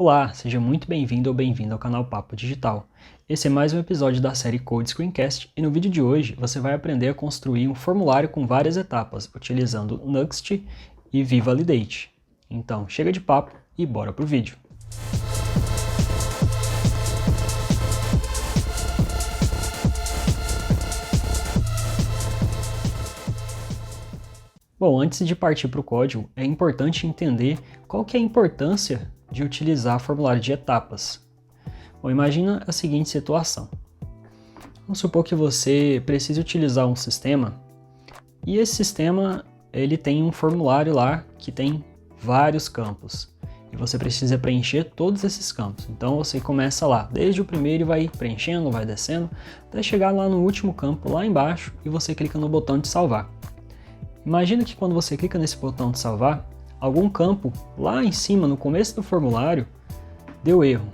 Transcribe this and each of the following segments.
Olá, seja muito bem-vindo ou bem-vinda ao canal Papo Digital. Esse é mais um episódio da série Code Screencast e no vídeo de hoje você vai aprender a construir um formulário com várias etapas, utilizando Nuxt e vValidate. Então, chega de papo e bora pro vídeo. Bom, antes de partir para o código, é importante entender qual que é a importância de utilizar formulário de etapas. Bom, imagina a seguinte situação. Vamos supor que você precise utilizar um sistema e esse sistema ele tem um formulário lá que tem vários campos e você precisa preencher todos esses campos. Então você começa lá, desde o primeiro e vai preenchendo, vai descendo, até chegar lá no último campo, lá embaixo, e você clica no botão de salvar. Imagina que quando você clica nesse botão de salvar, algum campo lá em cima, no começo do formulário, deu erro,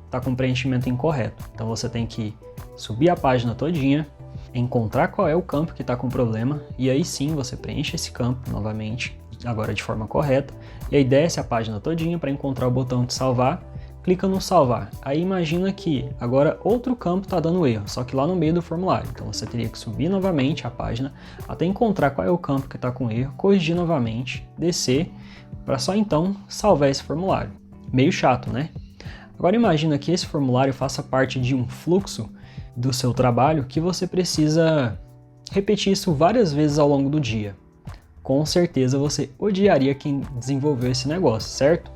está com preenchimento incorreto. Então você tem que subir a página todinha, encontrar qual é o campo que está com problema, e aí sim você preenche esse campo novamente, agora de forma correta, e aí desce a página todinha para encontrar o botão de salvar, clica no salvar. Aí imagina que agora outro campo está dando erro, só que lá no meio do formulário. Então você teria que subir novamente a página até encontrar qual é o campo que está com erro, corrigir novamente, descer, para só então salvar esse formulário. Meio chato, né? Agora imagina que esse formulário faça parte de um fluxo do seu trabalho que você precisa repetir isso várias vezes ao longo do dia. Com certeza você odiaria quem desenvolveu esse negócio, certo?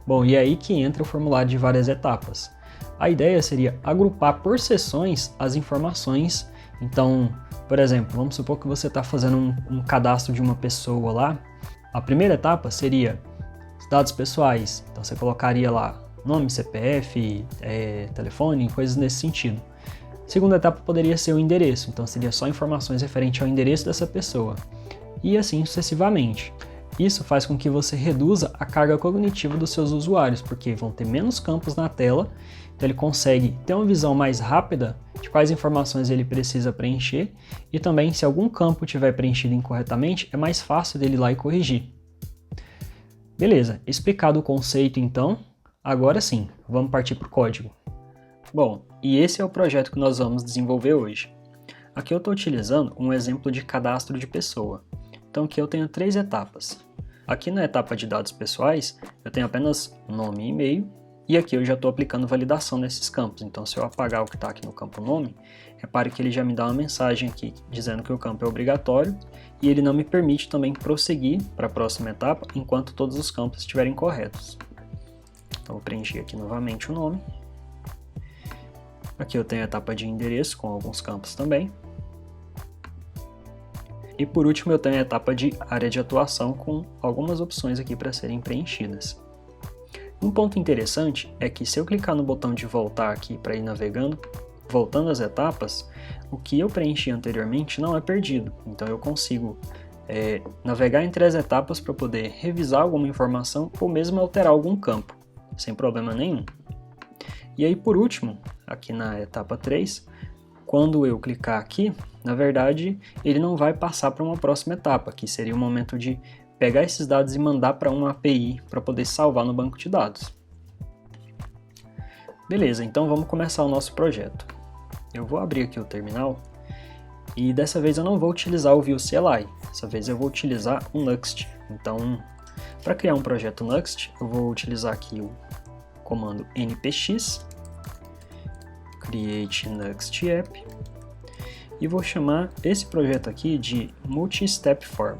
Bom, e é aí que entra o formulário de várias etapas. A ideia seria agrupar por seções as informações. Então, por exemplo, vamos supor que você está fazendo um cadastro de uma pessoa lá. A primeira etapa seria dados pessoais. Então você colocaria lá nome, CPF, telefone, coisas nesse sentido. Segunda etapa poderia ser o endereço. Então seria só informações referentes ao endereço dessa pessoa. E assim sucessivamente. Isso faz com que você reduza a carga cognitiva dos seus usuários, porque vão ter menos campos na tela, então ele consegue ter uma visão mais rápida de quais informações ele precisa preencher, e também se algum campo tiver preenchido incorretamente, é mais fácil dele ir lá e corrigir. Beleza, explicado o conceito então, agora sim, vamos partir para o código. Bom, e esse é o projeto que nós vamos desenvolver hoje. Aqui eu estou utilizando um exemplo de cadastro de pessoa. Então aqui eu tenho 3 etapas. Aqui na etapa de dados pessoais, eu tenho apenas nome e e-mail, e aqui eu já estou aplicando validação nesses campos. Então se eu apagar o que está aqui no campo nome, repare que ele já me dá uma mensagem aqui dizendo que o campo é obrigatório, e ele não me permite também prosseguir para a próxima etapa enquanto todos os campos estiverem corretos. Então vou preencher aqui novamente o nome. Aqui eu tenho a etapa de endereço com alguns campos também. E por último eu tenho a etapa de área de atuação com algumas opções aqui para serem preenchidas. Um ponto interessante é que se eu clicar no botão de voltar aqui para ir navegando, voltando às etapas, o que eu preenchi anteriormente não é perdido. Então eu consigo navegar entre as etapas para poder revisar alguma informação ou mesmo alterar algum campo, sem problema nenhum. E aí por último, aqui na etapa 3, quando eu clicar aqui, na verdade, ele não vai passar para uma próxima etapa, que seria o momento de pegar esses dados e mandar para uma API para poder salvar no banco de dados. Beleza, então vamos começar o nosso projeto. Eu vou abrir aqui o terminal e dessa vez eu não vou utilizar o VueCLI, dessa vez eu vou utilizar o Nuxt. Então, para criar um projeto Nuxt, eu vou utilizar aqui o comando npx create Nuxt app e vou chamar esse projeto aqui de multi-step form.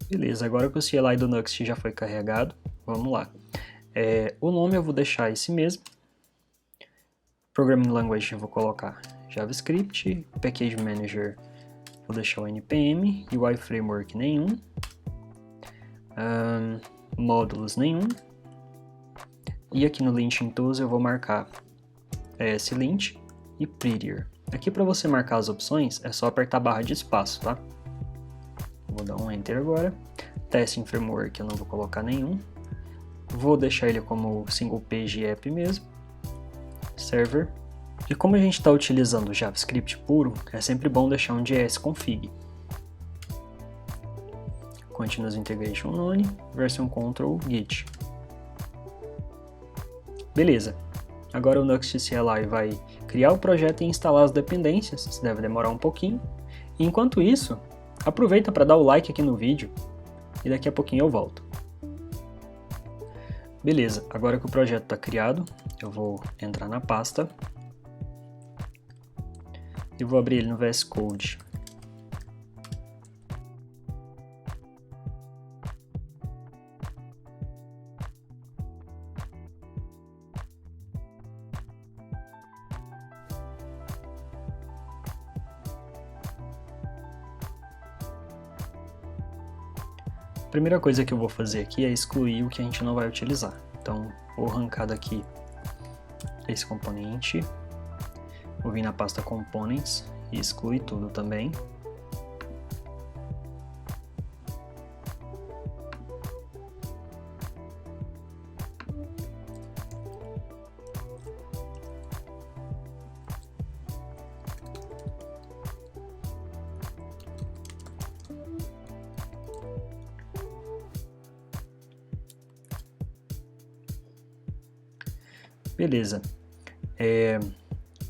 Beleza, agora que o CLI do Nuxt já foi carregado, vamos lá. O nome eu vou deixar esse mesmo. Programming Language eu vou colocar JavaScript, Package Manager vou deixar o NPM, UI Framework nenhum, módulos nenhum, e aqui no Linting Tools eu vou marcar ESLint e Prettier. Aqui para você marcar as opções é só apertar a barra de espaço, tá? Vou dar um Enter agora. Testing Framework eu não vou colocar nenhum. Vou deixar ele como Single Page App mesmo. Server. E como a gente está utilizando o JavaScript puro, é sempre bom deixar um JS-config. Continuous Integration None, version control git. Beleza. Agora o Nuxt CLI vai criar o projeto e instalar as dependências. Isso deve demorar um pouquinho. E enquanto isso, aproveita para dar o like aqui no vídeo e daqui a pouquinho eu volto. Beleza, agora que o projeto está criado, eu vou entrar na pasta e vou abrir ele no VS Code. A primeira coisa que eu vou fazer aqui é excluir o que a gente não vai utilizar. Então, vou arrancar daqui esse componente, vou vir na pasta Components e excluir tudo também. Beleza.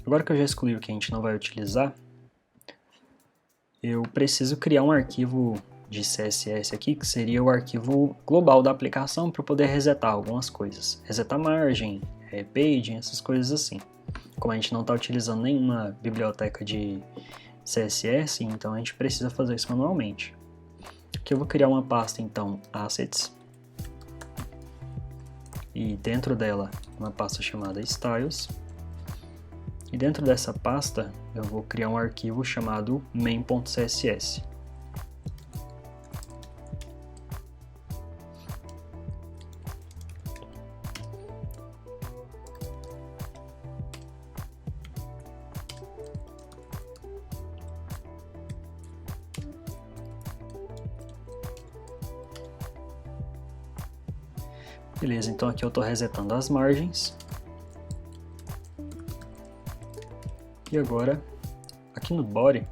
Agora que eu já excluí o que a gente não vai utilizar, eu preciso criar um arquivo de CSS aqui, que seria o arquivo global da aplicação para poder resetar algumas coisas. Resetar margem, paging, essas coisas assim. Como a gente não está utilizando nenhuma biblioteca de CSS, então a gente precisa fazer isso manualmente. Aqui eu vou criar uma pasta, então, Assets. E dentro dela, uma pasta chamada Styles. E dentro dessa pasta, eu vou criar um arquivo chamado main.css. Beleza, então aqui eu estou resetando as margens. E agora, aqui no body,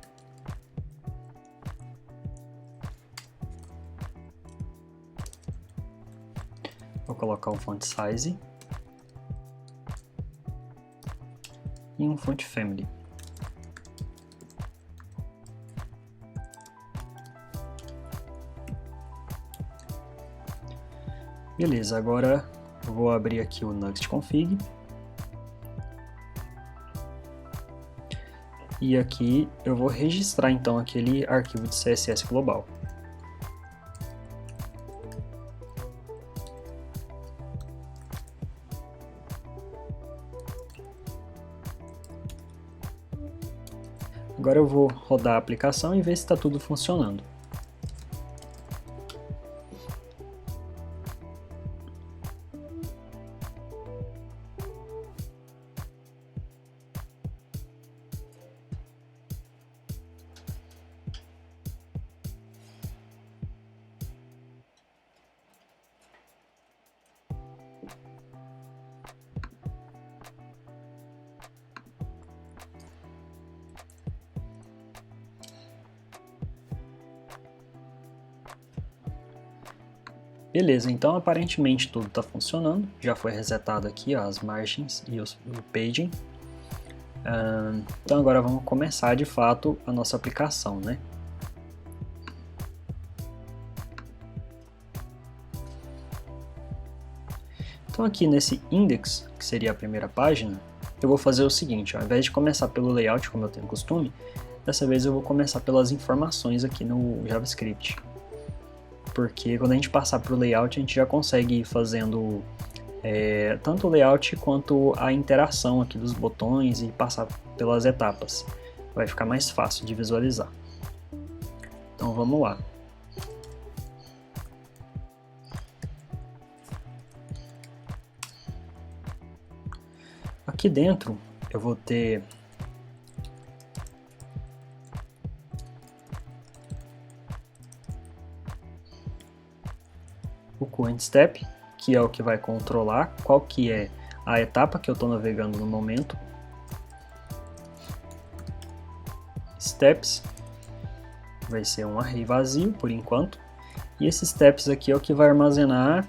vou colocar um font size e um font family. Beleza, agora eu vou abrir aqui o Nuxt config. E aqui eu vou registrar então aquele arquivo de CSS global. Agora eu vou rodar a aplicação e ver se está tudo funcionando. Beleza, então aparentemente tudo está funcionando, já foi resetado aqui ó, as margens e o paging. Então agora vamos começar de fato a nossa aplicação, né? Então aqui nesse index, que seria a primeira página, eu vou fazer o seguinte, ao invés de começar pelo layout, como eu tenho costume, dessa vez eu vou começar pelas informações aqui no JavaScript. Porque quando a gente passar para o layout, a gente já consegue ir fazendo tanto o layout quanto a interação aqui dos botões e passar pelas etapas. Vai ficar mais fácil de visualizar. Então vamos lá. Aqui dentro eu vou ter o current step, que é o que vai controlar qual que é a etapa que eu estou navegando no momento. Steps vai ser um array vazio por enquanto. E esses steps aqui é o que vai armazenar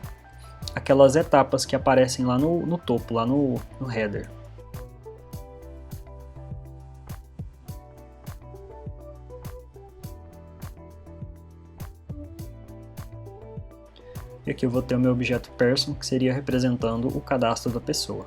aquelas etapas que aparecem lá no topo, lá no header. E aqui eu vou ter o meu objeto person, que seria representando o cadastro da pessoa.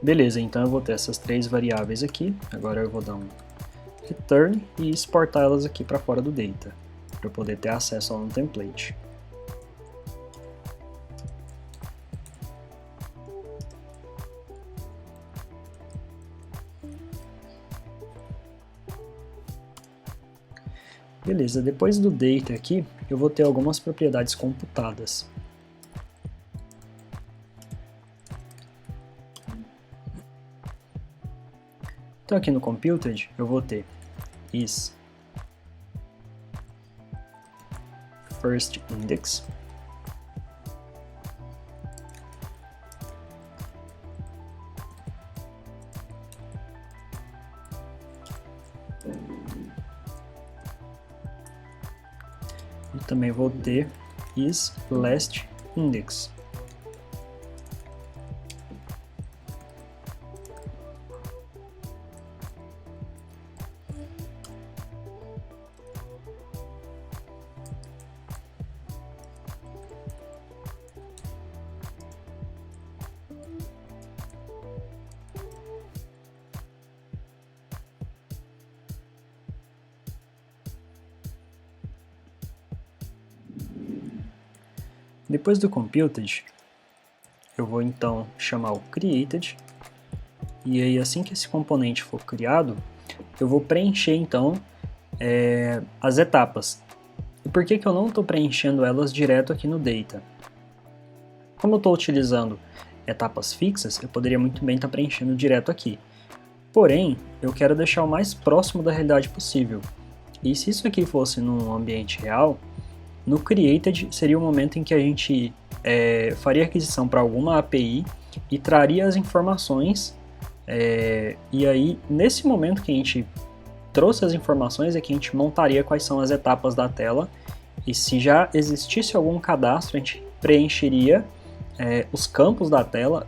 Beleza, então eu vou ter essas três variáveis aqui. Agora eu vou dar um return e exportar elas aqui para fora do data, para eu poder ter acesso ao template. Beleza, depois do data aqui, eu vou ter algumas propriedades computadas. Então aqui no computed eu vou ter is first index, e também vou ter is last index. Depois do computed, eu vou então chamar o created, e aí assim que esse componente for criado, eu vou preencher então as etapas. E por que eu não estou preenchendo elas direto aqui no data? Como eu estou utilizando etapas fixas, eu poderia muito bem estar preenchendo direto aqui. Porém, eu quero deixar o mais próximo da realidade possível. E se isso aqui fosse num ambiente real, no created seria o momento em que a gente faria aquisição para alguma API e traria as informações, e aí nesse momento que a gente trouxe as informações é que a gente montaria quais são as etapas da tela, e se já existisse algum cadastro a gente preencheria os campos da tela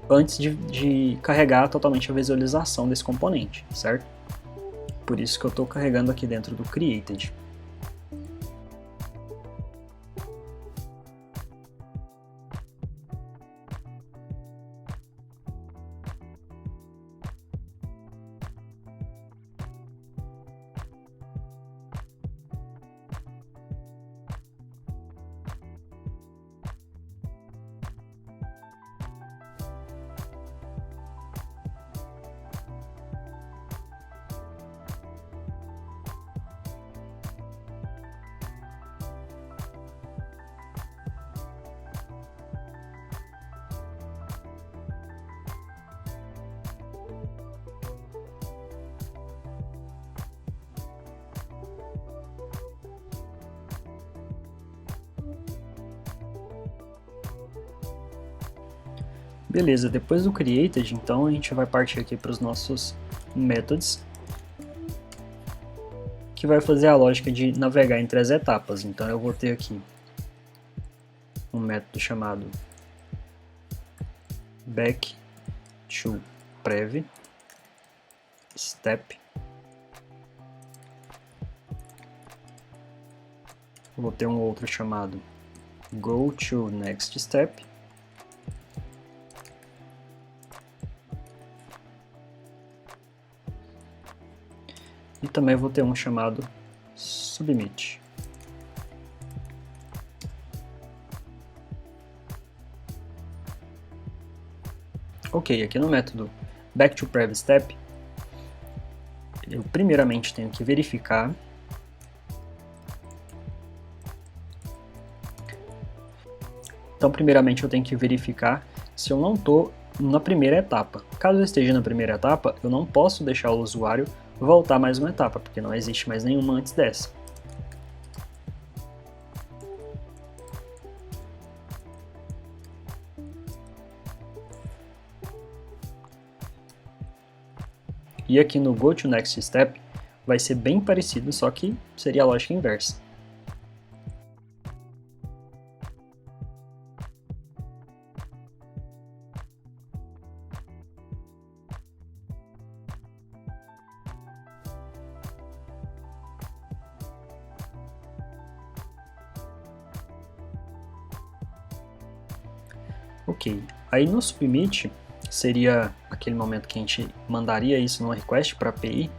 antes de carregar totalmente a visualização desse componente, certo? Por isso que eu estou carregando aqui dentro do created. Beleza, depois do created, então a gente vai partir aqui para os nossos methods, que vai fazer a lógica de navegar entre as etapas. Então eu vou ter aqui um método chamado back to prev, step. Vou ter um outro chamado go to next step. E também vou ter um chamado submit. Ok, aqui no método back to previous step, eu primeiramente tenho que verificar se eu não estou na primeira etapa. Caso eu esteja na primeira etapa, eu não posso deixar o usuário voltar mais uma etapa, porque não existe mais nenhuma antes dessa. E aqui no Go to Next Step vai ser bem parecido, só que seria a lógica inversa. Ok, aí no submit seria aquele momento que a gente mandaria isso numa request para a API.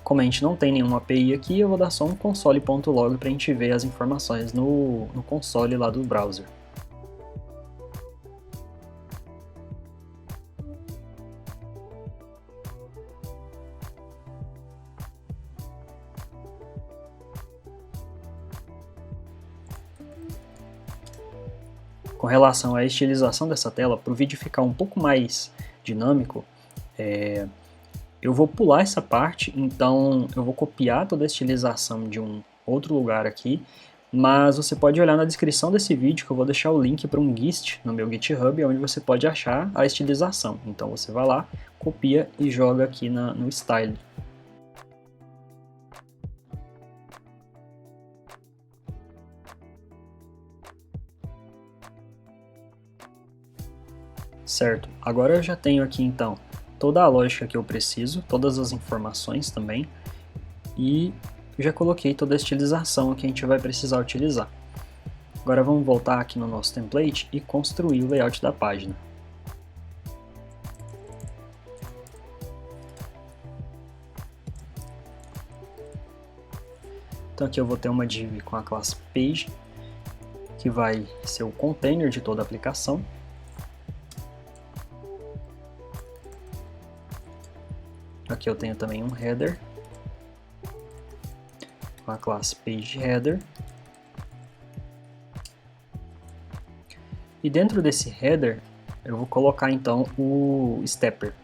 Como a gente não tem nenhuma API aqui, eu vou dar só um console.log para a gente ver as informações no console lá do browser. Com relação à estilização dessa tela, para o vídeo ficar um pouco mais dinâmico, eu vou pular essa parte, então eu vou copiar toda a estilização de um outro lugar aqui, mas você pode olhar na descrição desse vídeo que eu vou deixar o link para um gist no meu GitHub, onde você pode achar a estilização. Então você vai lá, copia e joga aqui no Style. Certo, agora eu já tenho aqui então toda a lógica que eu preciso, todas as informações também, e já coloquei toda a estilização que a gente vai precisar utilizar. Agora vamos voltar aqui no nosso template e construir o layout da página. Então aqui eu vou ter uma div com a classe page, que vai ser o container de toda a aplicação. Aqui eu tenho também um header, com a classe pageHeader. E dentro desse header, eu vou colocar então o stepper.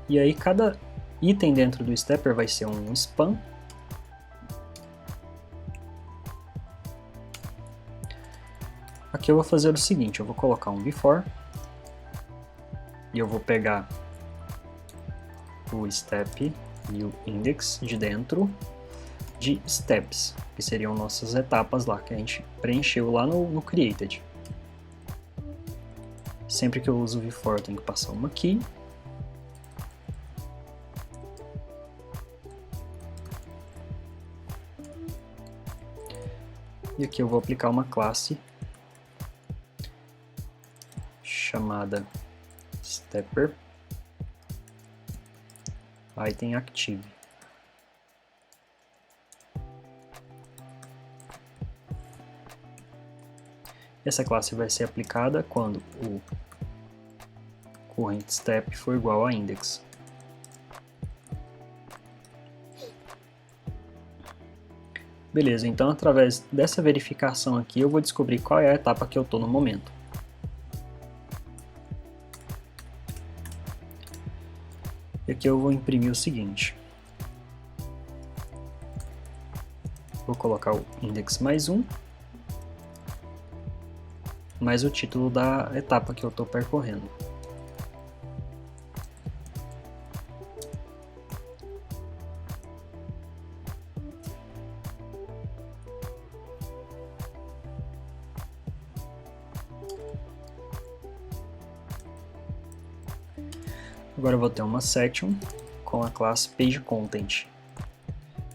E aí cada item dentro do stepper vai ser um span. Aqui eu vou fazer o seguinte, eu vou colocar um before e eu vou pegar o step e o index de dentro de steps, que seriam nossas etapas lá que a gente preencheu lá no created. Sempre que eu uso o before eu tenho que passar uma key. E aqui eu vou aplicar uma classe chamada stepper item active. Essa classe vai ser aplicada quando o current step for igual a index. Beleza, então através dessa verificação aqui eu vou descobrir qual é a etapa que eu estou no momento. E aqui eu vou imprimir o seguinte. Vou colocar o index mais 1, mais o título da etapa que eu estou percorrendo. Agora eu vou ter uma section com a classe PageContent,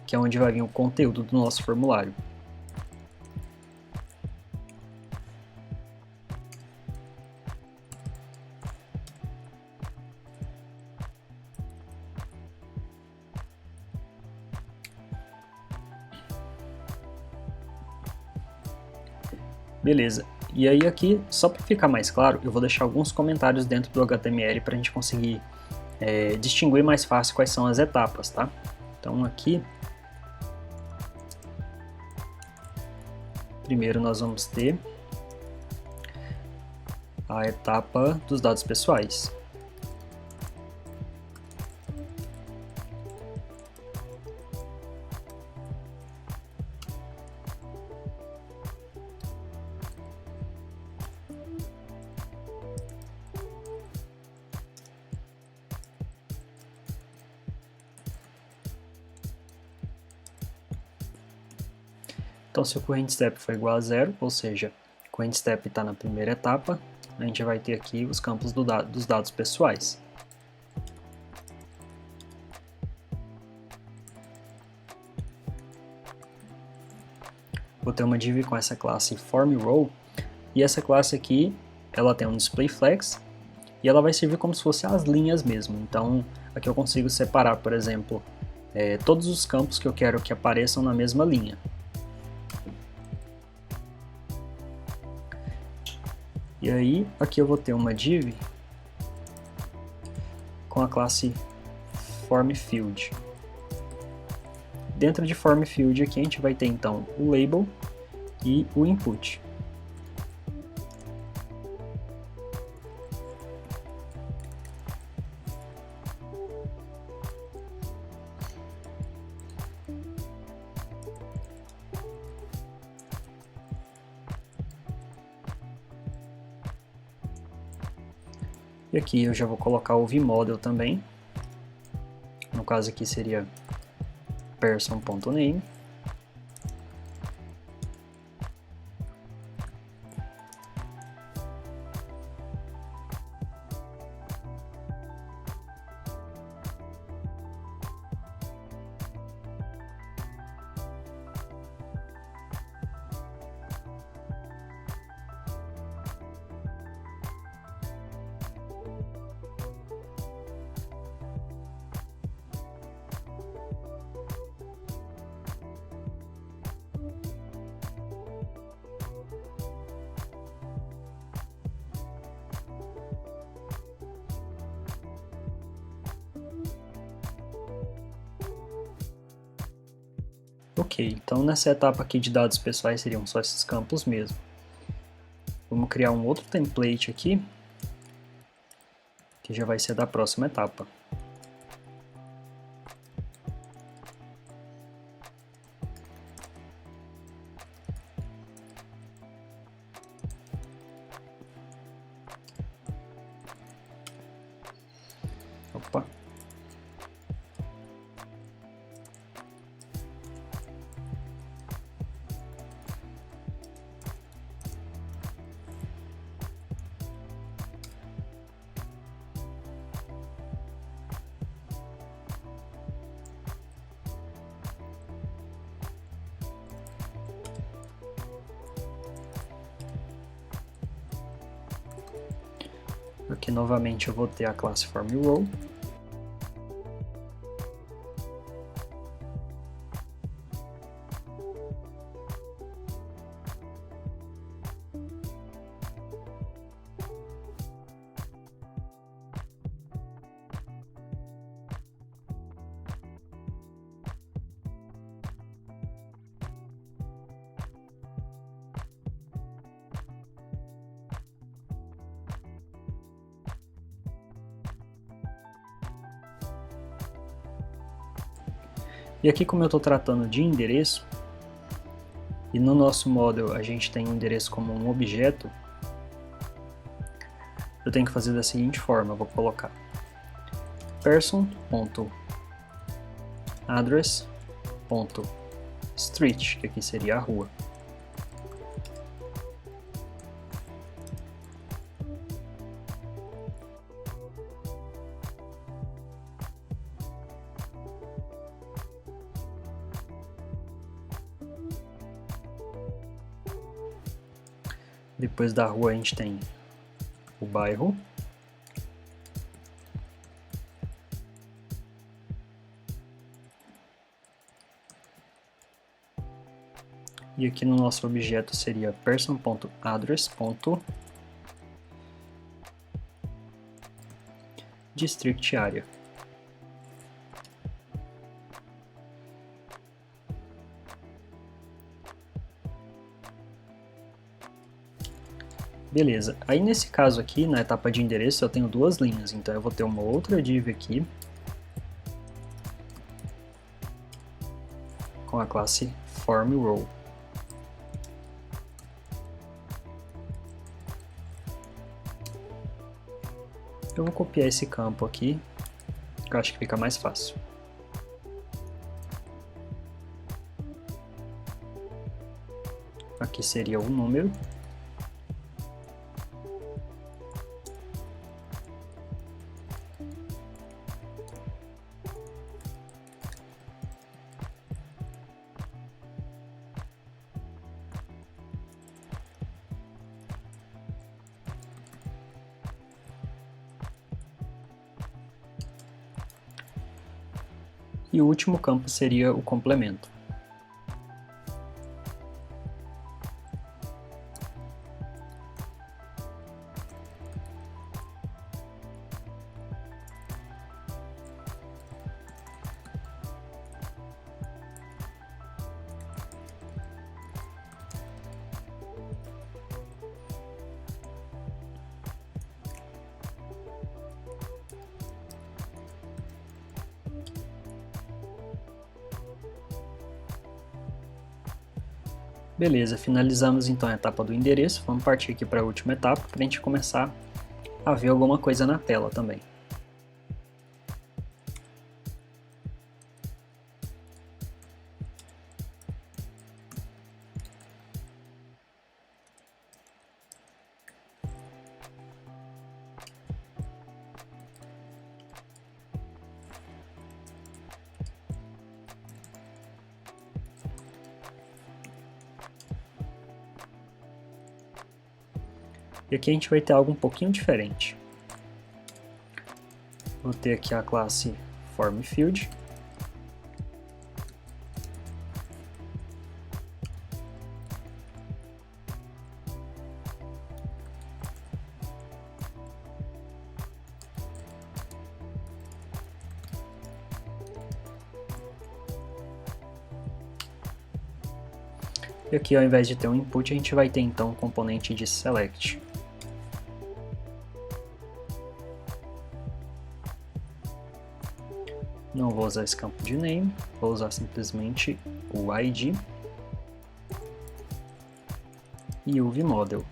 que é onde vai vir o conteúdo do nosso formulário. Beleza, e aí aqui, só para ficar mais claro, eu vou deixar alguns comentários dentro do HTML para a gente conseguir distinguir mais fácil quais são as etapas, tá? Então aqui, primeiro nós vamos ter a etapa dos dados pessoais. Então, se o current step for igual a 0, ou seja, o current step está na primeira etapa, a gente vai ter aqui os campos dos dados pessoais. Vou ter uma div com essa classe formRow, e essa classe aqui, ela tem um display flags, e ela vai servir como se fossem as linhas mesmo. Então, aqui eu consigo separar, por exemplo, todos os campos que eu quero que apareçam na mesma linha. E aí, aqui eu vou ter uma div com a classe formField. Dentro de formField aqui a gente vai ter então o label e o input. E aqui eu já vou colocar o vModel também. No caso aqui seria person.name. Ok, então nessa etapa aqui de dados pessoais seriam só esses campos mesmo. Vamos criar um outro template aqui, que já vai ser da próxima etapa. Opa. Aqui novamente eu vou ter a classe formRow. E aqui, como eu estou tratando de endereço, e no nosso model a gente tem o endereço como um objeto, eu tenho que fazer da seguinte forma, eu vou colocar person.address.street, que aqui seria a rua. Depois da rua a gente tem o bairro. E aqui no nosso objeto seria person.address.district area. Beleza, aí nesse caso aqui, na etapa de endereço, eu tenho duas linhas, então eu vou ter uma outra div aqui, com a classe formRow. Eu vou copiar esse campo aqui, que eu acho que fica mais fácil. Aqui seria o número. E o último campo seria o complemento. Beleza, finalizamos então a etapa do endereço, vamos partir aqui para a última etapa, para a gente começar a ver alguma coisa na tela também. E aqui a gente vai ter algo um pouquinho diferente. Vou ter aqui a classe formField. E aqui, ao invés de ter um input, a gente vai ter então um componente de select. Não vou usar esse campo de name, vou usar simplesmente o ID e o vModel.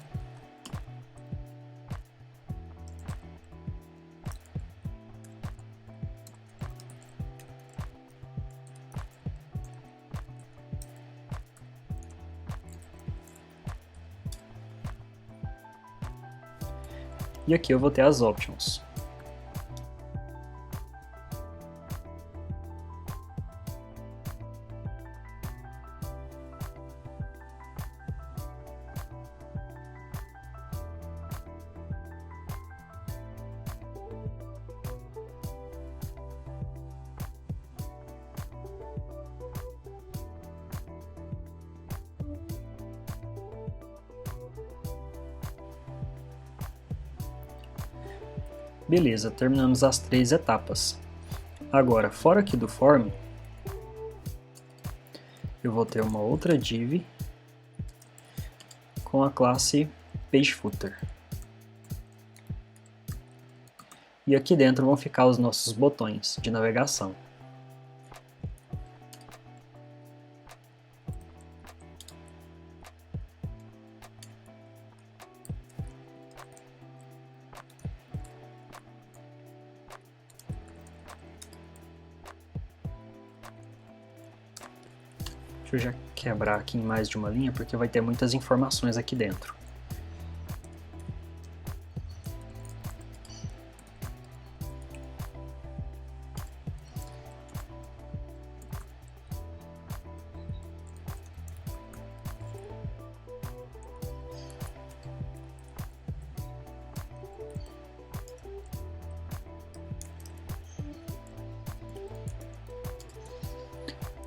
E aqui eu vou ter as options. Beleza, terminamos as 3 etapas. Agora, fora aqui do form, eu vou ter uma outra div com a classe pageFooter. E aqui dentro vão ficar os nossos botões de navegação. Deixa eu já quebrar aqui em mais de uma linha, porque vai ter muitas informações aqui dentro.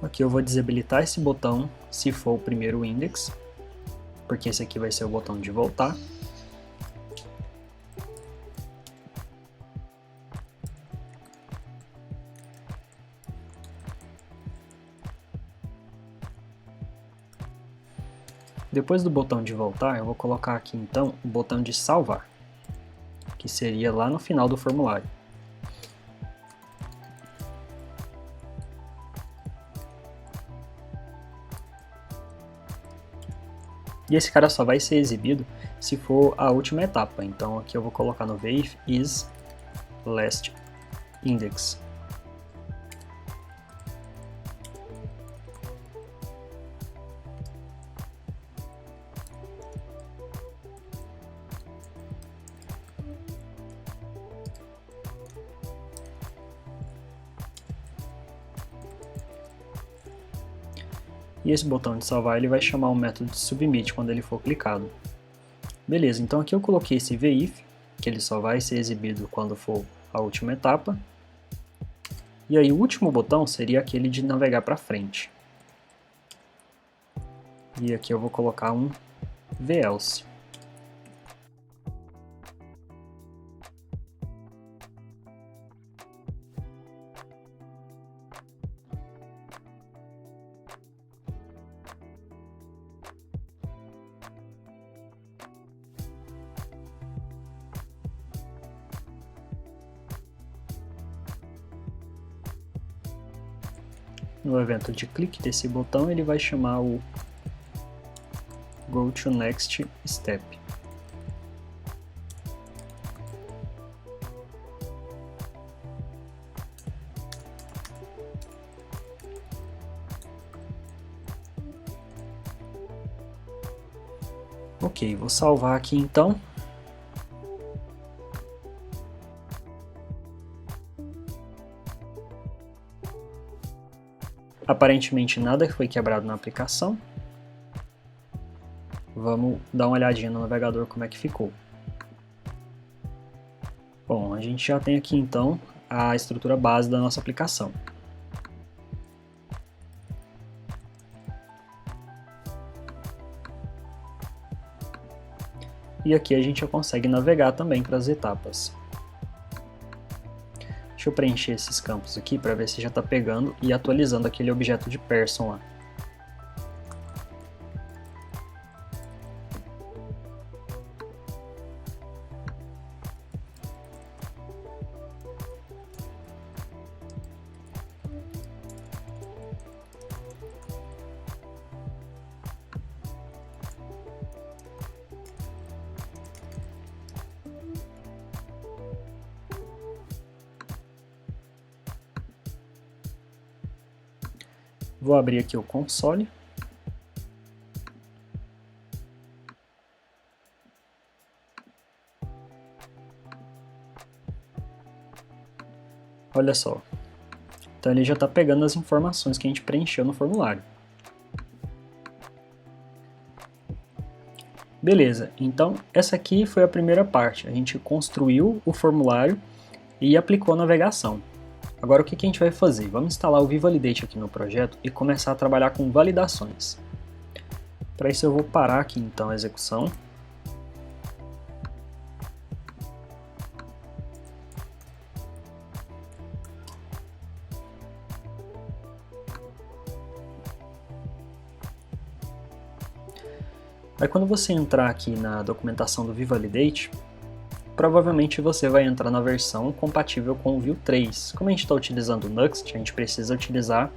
Aqui eu vou desabilitar esse botão se for o primeiro index, porque esse aqui vai ser o botão de voltar. Depois do botão de voltar, eu vou colocar aqui então o botão de salvar, que seria lá no final do formulário. E esse cara só vai ser exibido se for a última etapa. Então aqui eu vou colocar no VIF is last index. E esse botão de salvar ele vai chamar o método de submit quando ele for clicado. Beleza, então aqui eu coloquei esse VIF, que ele só vai ser exibido quando for a última etapa. E aí o último botão seria aquele de navegar para frente. E aqui eu vou colocar um VELSE. No evento de clique desse botão, ele vai chamar o Go to Next Step. Ok, vou salvar aqui então. Aparentemente nada foi quebrado na aplicação. Vamos dar uma olhadinha no navegador como é que ficou. Bom, a gente já tem aqui então a estrutura base da nossa aplicação. E aqui a gente já consegue navegar também para as etapas. Deixa eu preencher esses campos aqui para ver se já está pegando e atualizando aquele objeto de person lá. Vou abrir aqui o console. Olha só. Então ele já está pegando as informações que a gente preencheu no formulário. Beleza, então essa aqui foi a primeira parte. A gente construiu o formulário e aplicou a navegação. Agora o que a gente vai fazer? Vamos instalar o vValidate aqui no projeto e começar a trabalhar com validações. Para isso eu vou parar aqui então a execução. Aí quando você entrar aqui na documentação do vValidate, provavelmente você vai entrar na versão compatível com o Vue 3. Como a gente está utilizando o Nuxt, a gente precisa utilizar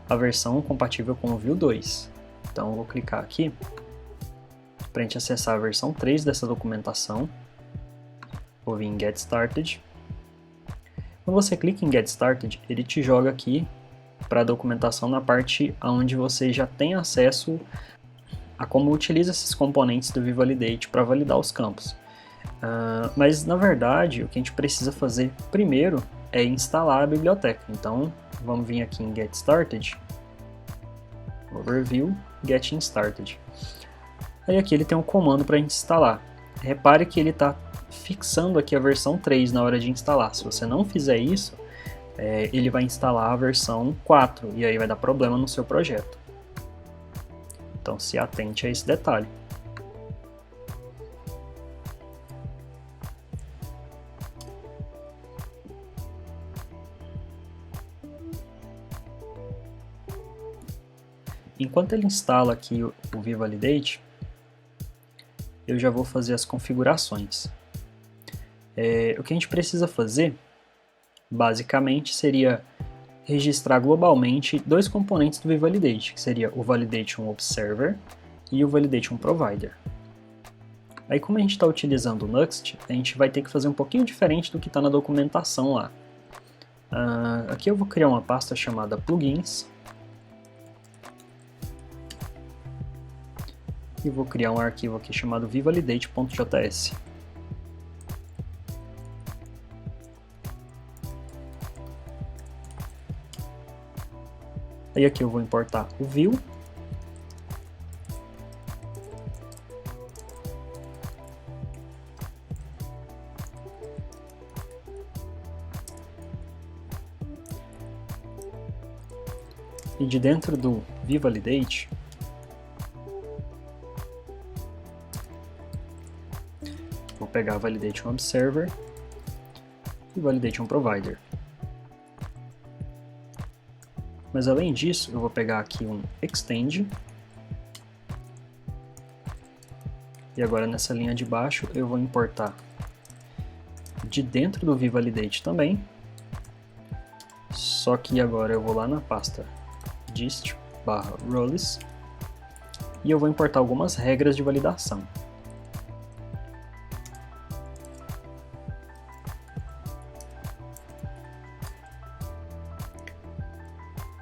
a versão compatível com o Vue 2. Então eu vou clicar aqui para a gente acessar a versão 3 dessa documentação. Vou vir em Get Started. Quando você clica em Get Started, ele te joga aqui para a documentação na parte onde você já tem acesso a como utiliza esses componentes do vValidate para validar os campos. Mas na verdade o que a gente precisa fazer primeiro é instalar a biblioteca. Então vamos vir aqui em Get Started, Overview, Getting Started. Aí aqui ele tem um comando para a gente instalar. Repare que ele está fixando aqui a versão 3 na hora de instalar. Se você não fizer isso, ele vai instalar a versão 4 e aí vai dar problema no seu projeto. Então se atente a esse detalhe. Enquanto ele instala aqui o vValidate, eu já vou fazer as configurações. O que a gente precisa fazer, basicamente, seria registrar globalmente dois componentes do vValidate, que seria o Validation Observer e o Validation Provider. Aí, como a gente está utilizando o Nuxt, a gente vai ter que fazer um pouquinho diferente do que está na documentação lá. Aqui eu vou criar uma pasta chamada Plugins, e vou criar um arquivo aqui chamado vValidate.js. Aí aqui eu vou importar o view. E de dentro do vValidate, vou pegar Validation Observer e Validation Provider. Mas além disso, eu vou pegar aqui um Extend. E agora nessa linha de baixo eu vou importar de dentro do vValidate também. Só que agora eu vou lá na pasta dist/roles e eu vou importar algumas regras de validação.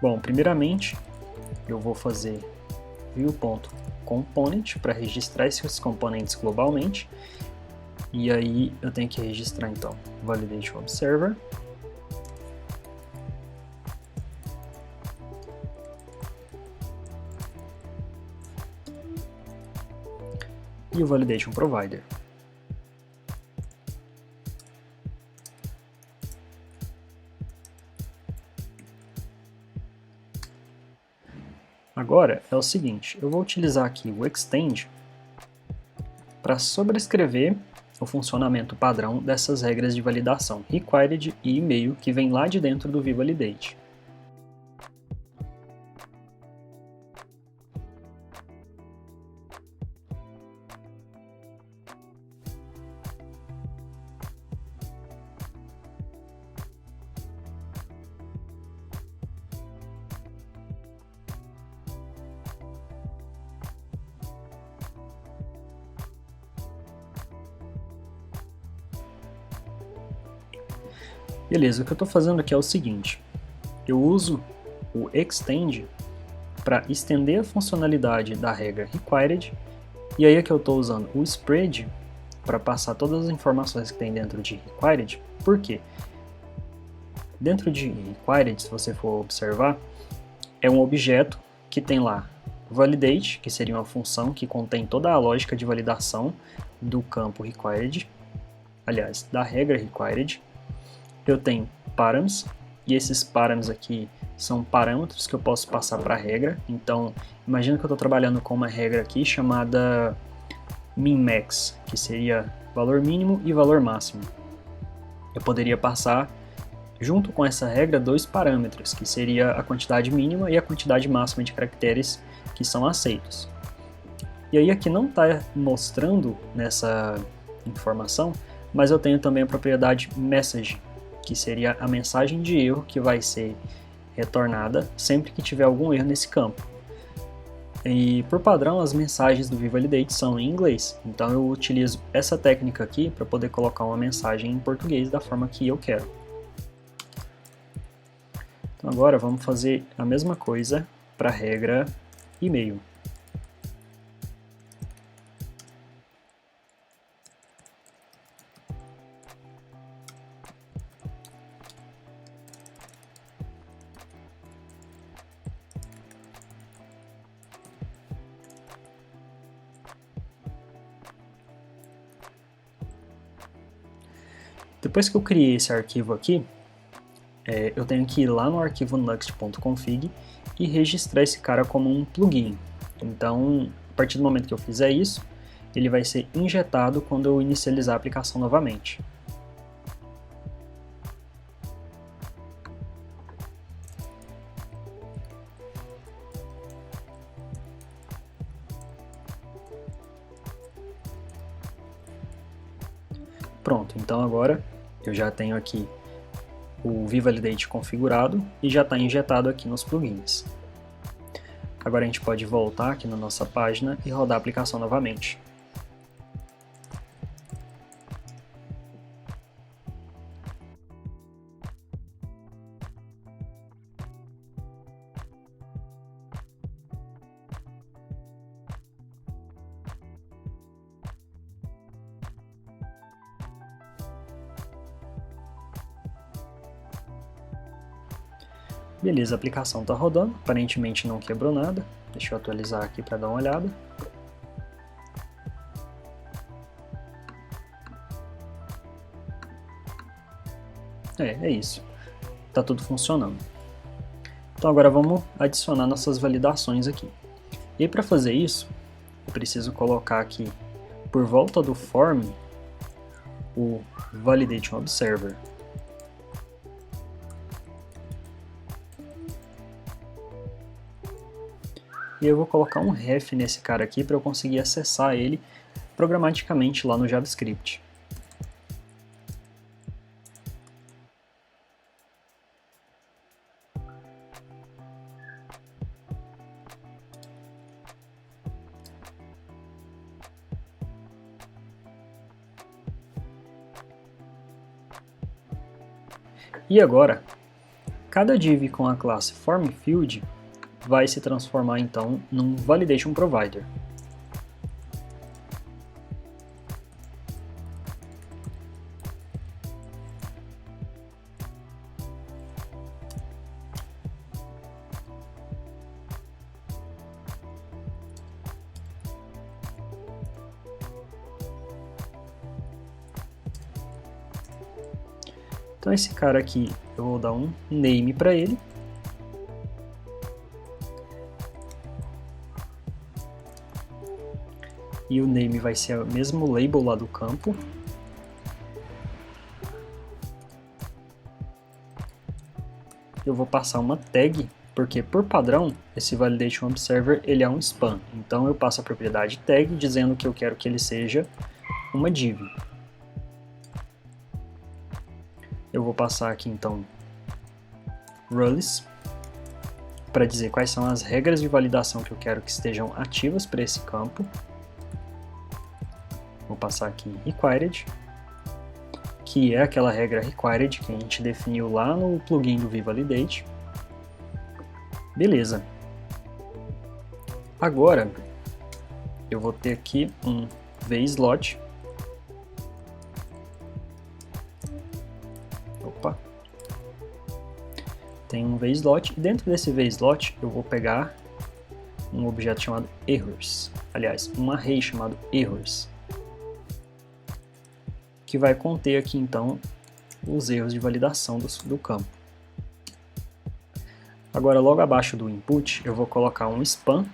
Bom, primeiramente eu vou fazer view.component para registrar esses componentes globalmente. E aí eu tenho que registrar então Validation Observer, e o Validation Provider. Agora é o seguinte, eu vou utilizar aqui o Extend para sobrescrever o funcionamento padrão dessas regras de validação required e e-mail que vem lá de dentro do vValidate. Beleza, o que eu estou fazendo aqui é o seguinte, eu uso o Extend para estender a funcionalidade da regra required, e aí é que eu estou usando o spread para passar todas as informações que tem dentro de required. Por quê? Dentro de required, se você for observar, é um objeto que tem lá validate, que seria uma função que contém toda a lógica de validação do campo required, aliás, da regra required. Eu tenho params, e esses params aqui são parâmetros que eu posso passar para a regra. Então, imagina que eu estou trabalhando com uma regra aqui chamada min-max, que seria valor mínimo e valor máximo. Eu poderia passar, junto com essa regra, dois parâmetros, que seria a quantidade mínima e a quantidade máxima de caracteres que são aceitos. E aí aqui não está mostrando nessa informação, mas eu tenho também a propriedade message, que seria a mensagem de erro que vai ser retornada sempre que tiver algum erro nesse campo. E por padrão as mensagens do vValidate são em inglês, então eu utilizo essa técnica aqui para poder colocar uma mensagem em português da forma que eu quero. Então agora vamos fazer a mesma coisa para a regra e-mail. Depois que eu criei esse arquivo aqui, eu tenho que ir lá no arquivo nuxt.config e registrar esse cara como um plugin. Então, a partir do momento que eu fizer isso, ele vai ser injetado quando eu inicializar a aplicação novamente. Pronto, então agora eu já tenho aqui o vValidate configurado e já está injetado aqui nos plugins. Agora a gente pode voltar aqui na nossa página e rodar a aplicação novamente. Beleza, a aplicação está rodando, aparentemente não quebrou nada. Deixa eu atualizar aqui para dar uma olhada. É isso. Está tudo funcionando. Então agora vamos adicionar nossas validações aqui. E para fazer isso, eu preciso colocar aqui por volta do form o Validation Observer. E eu vou colocar um ref nesse cara aqui para eu conseguir acessar ele programaticamente lá no JavaScript. E agora, cada div com a classe FormField vai se transformar então num Validation Provider. Então esse cara aqui, eu vou dar um name para ele. E o name vai ser o mesmo label lá do campo. Eu vou passar uma tag, porque por padrão, esse Validation Observer ele é um span. Então eu passo a propriedade tag dizendo que eu quero que ele seja uma div. Eu vou passar aqui então rules, para dizer quais são as regras de validação que eu quero que estejam ativas para esse campo. Vou passar aqui required, que é aquela regra required que a gente definiu lá no plugin do vValidate. Beleza. Agora eu vou ter aqui um vSlot. Opa. Tem um vSlot e dentro desse vSlot eu vou pegar um objeto chamado errors. Aliás, um array chamado errors, que vai conter aqui então os erros de validação do campo. Agora logo abaixo do input eu vou colocar um span.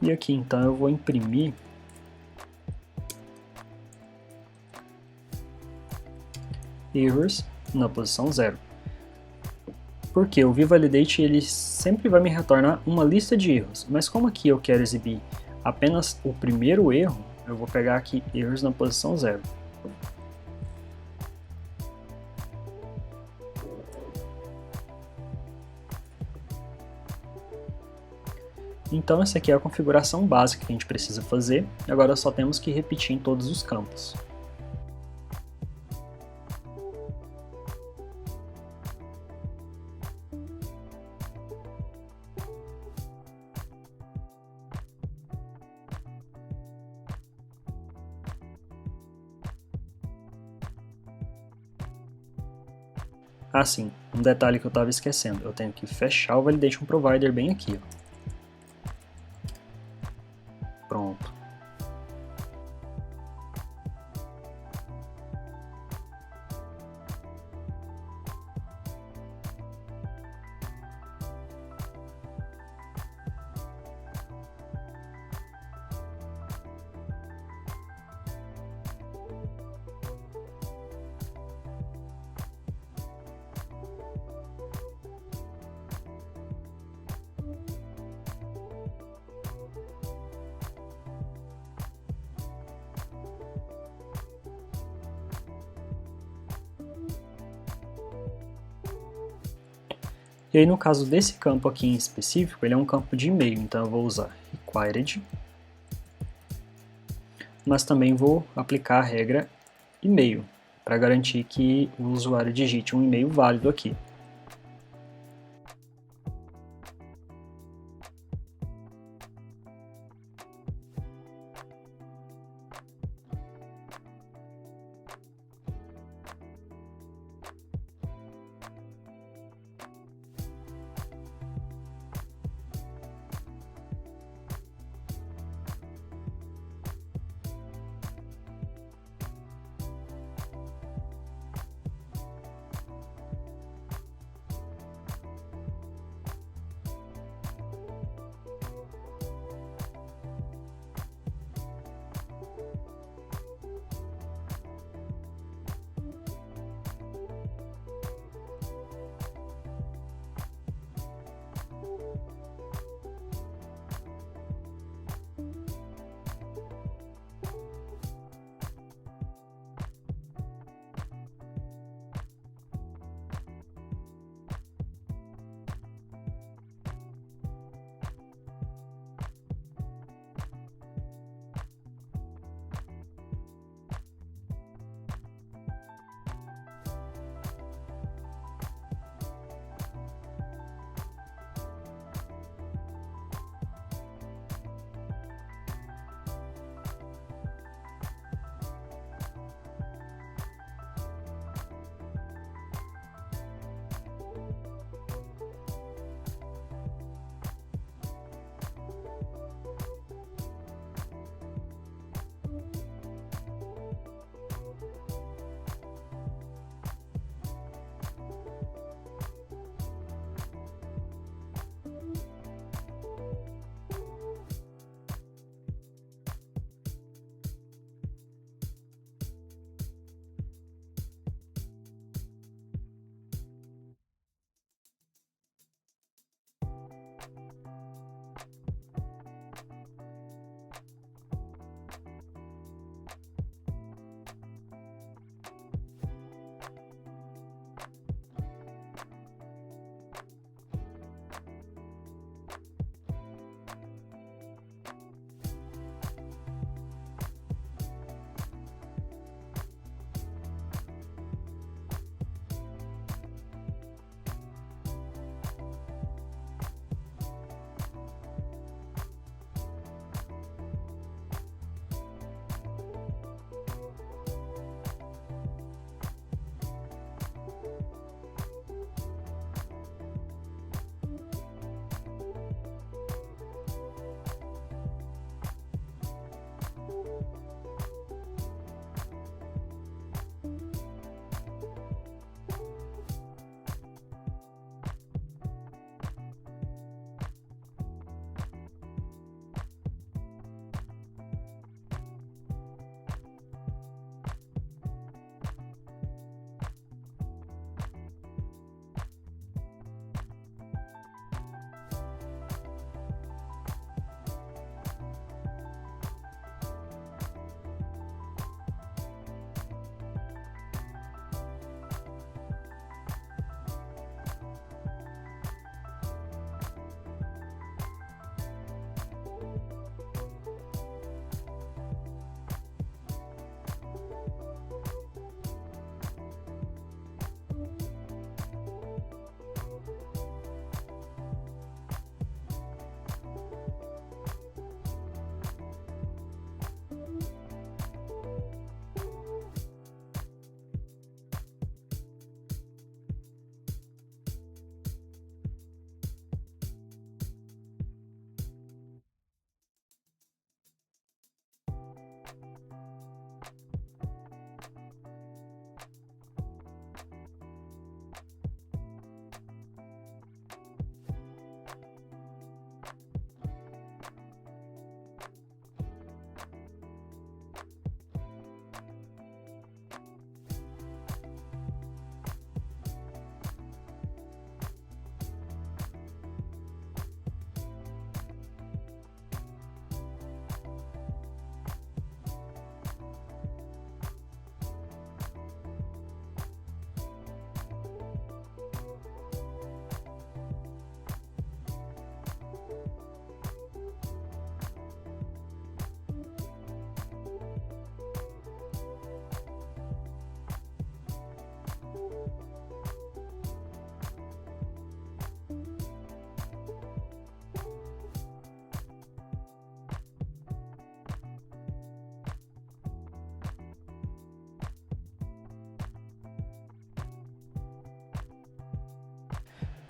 E aqui então eu vou imprimir errors na posição 0. Porque o vValidate ele sempre vai me retornar uma lista de erros, mas como aqui eu quero exibir apenas o primeiro erro, eu vou pegar aqui erros na posição 0. Então essa aqui é a configuração básica que a gente precisa fazer, agora só temos que repetir em todos os campos. Assim, Um detalhe que eu estava esquecendo, eu tenho que fechar o Validation Provider bem aqui. Ó. Pronto. E aí no caso desse campo aqui em específico, ele é um campo de e-mail, então eu vou usar required, mas também vou aplicar a regra e-mail, para garantir que o usuário digite um e-mail válido aqui.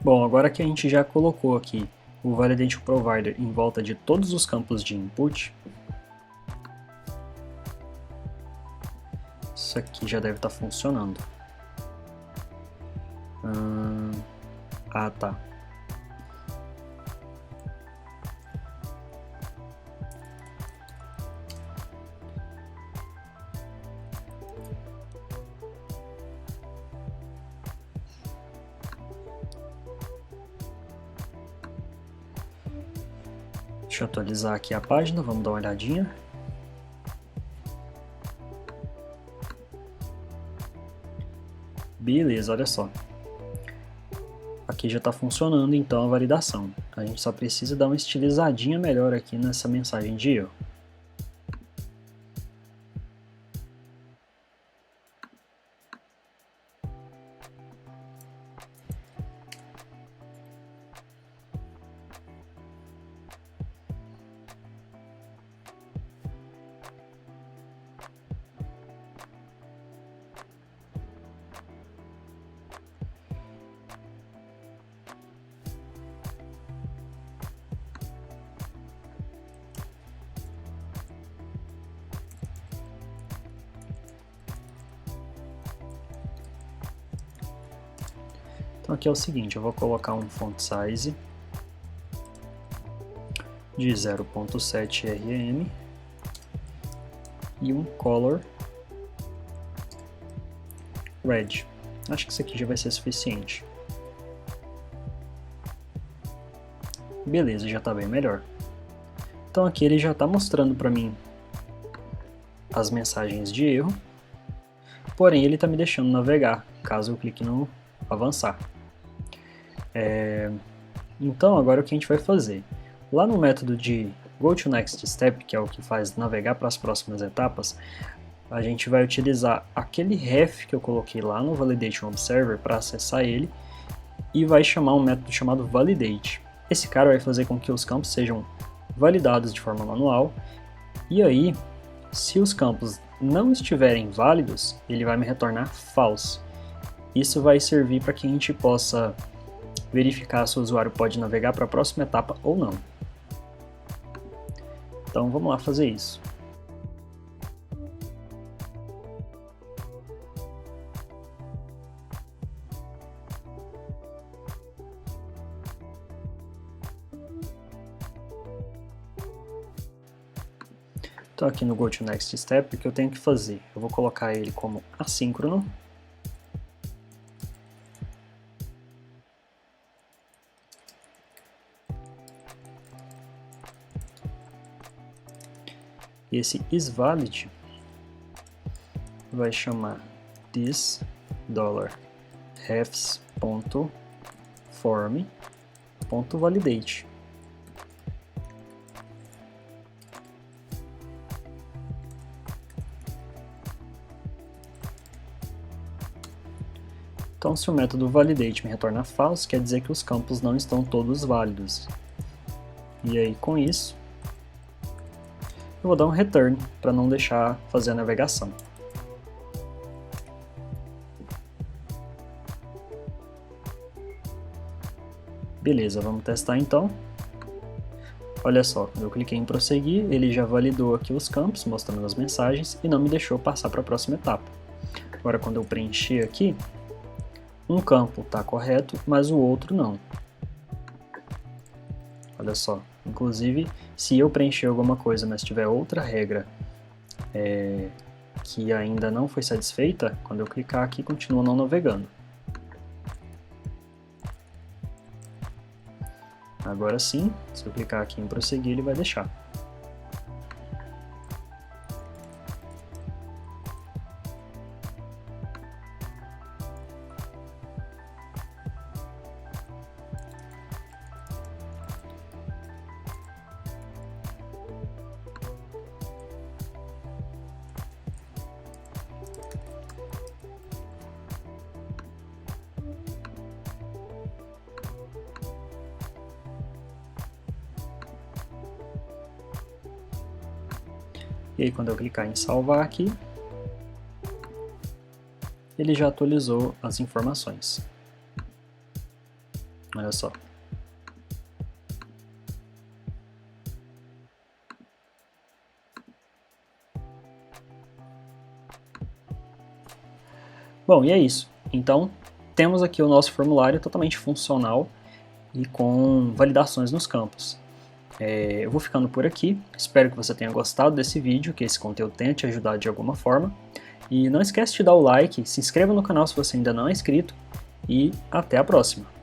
Bom, agora que a gente já colocou aqui o Validation Provider em volta de todos os campos de input, isso aqui já deve estar funcionando. Tá. Deixa eu atualizar aqui a página, vamos dar uma olhadinha. Beleza, olha só. Aqui já está funcionando então a validação. A gente só precisa dar uma estilizadinha melhor aqui nessa mensagem de erro. Então aqui é o seguinte, eu vou colocar um font size de 0.7 rm e um color red. Acho que isso aqui já vai ser suficiente. Beleza, já está bem melhor. Então aqui ele já está mostrando para mim as mensagens de erro, porém ele está me deixando navegar, caso eu clique no avançar. Então agora o que a gente vai fazer? Lá no método de GoToNextStep, que é o que faz navegar para as próximas etapas, a gente vai utilizar aquele ref que eu coloquei lá no Validation Observer para acessar ele e vai chamar um método chamado Validate. Esse cara vai fazer com que os campos sejam validados de forma manual e aí, se os campos não estiverem válidos, ele vai me retornar false. Isso vai servir para que a gente possa verificar se o usuário pode navegar para a próxima etapa ou não. Então vamos lá fazer isso. Então aqui no GoToNextStep, o que eu tenho que fazer? Eu vou colocar ele como assíncrono. E esse isValid vai chamar this $refs.form.validate. Então, se o método validate me retorna false, quer dizer que os campos não estão todos válidos. E aí, com isso, eu vou dar um return para não deixar fazer a navegação. Beleza, vamos testar então. Olha só, quando eu cliquei em prosseguir, ele já validou aqui os campos, mostrando as mensagens, e não me deixou passar para a próxima etapa. Agora, quando eu preencher aqui, um campo está correto, mas o outro não. Olha só, inclusive, se eu preencher alguma coisa, mas tiver outra regra que ainda não foi satisfeita, quando eu clicar aqui, continua não navegando. Agora sim, se eu clicar aqui em prosseguir, ele vai deixar. E aí, quando eu clicar em salvar aqui, ele já atualizou as informações. Olha só. Bom, e é isso. Então, temos aqui o nosso formulário totalmente funcional e com validações nos campos. Eu vou ficando por aqui, espero que você tenha gostado desse vídeo, que esse conteúdo tenha te ajudado de alguma forma. E não esquece de dar o like, se inscreva no canal se você ainda não é inscrito e até a próxima!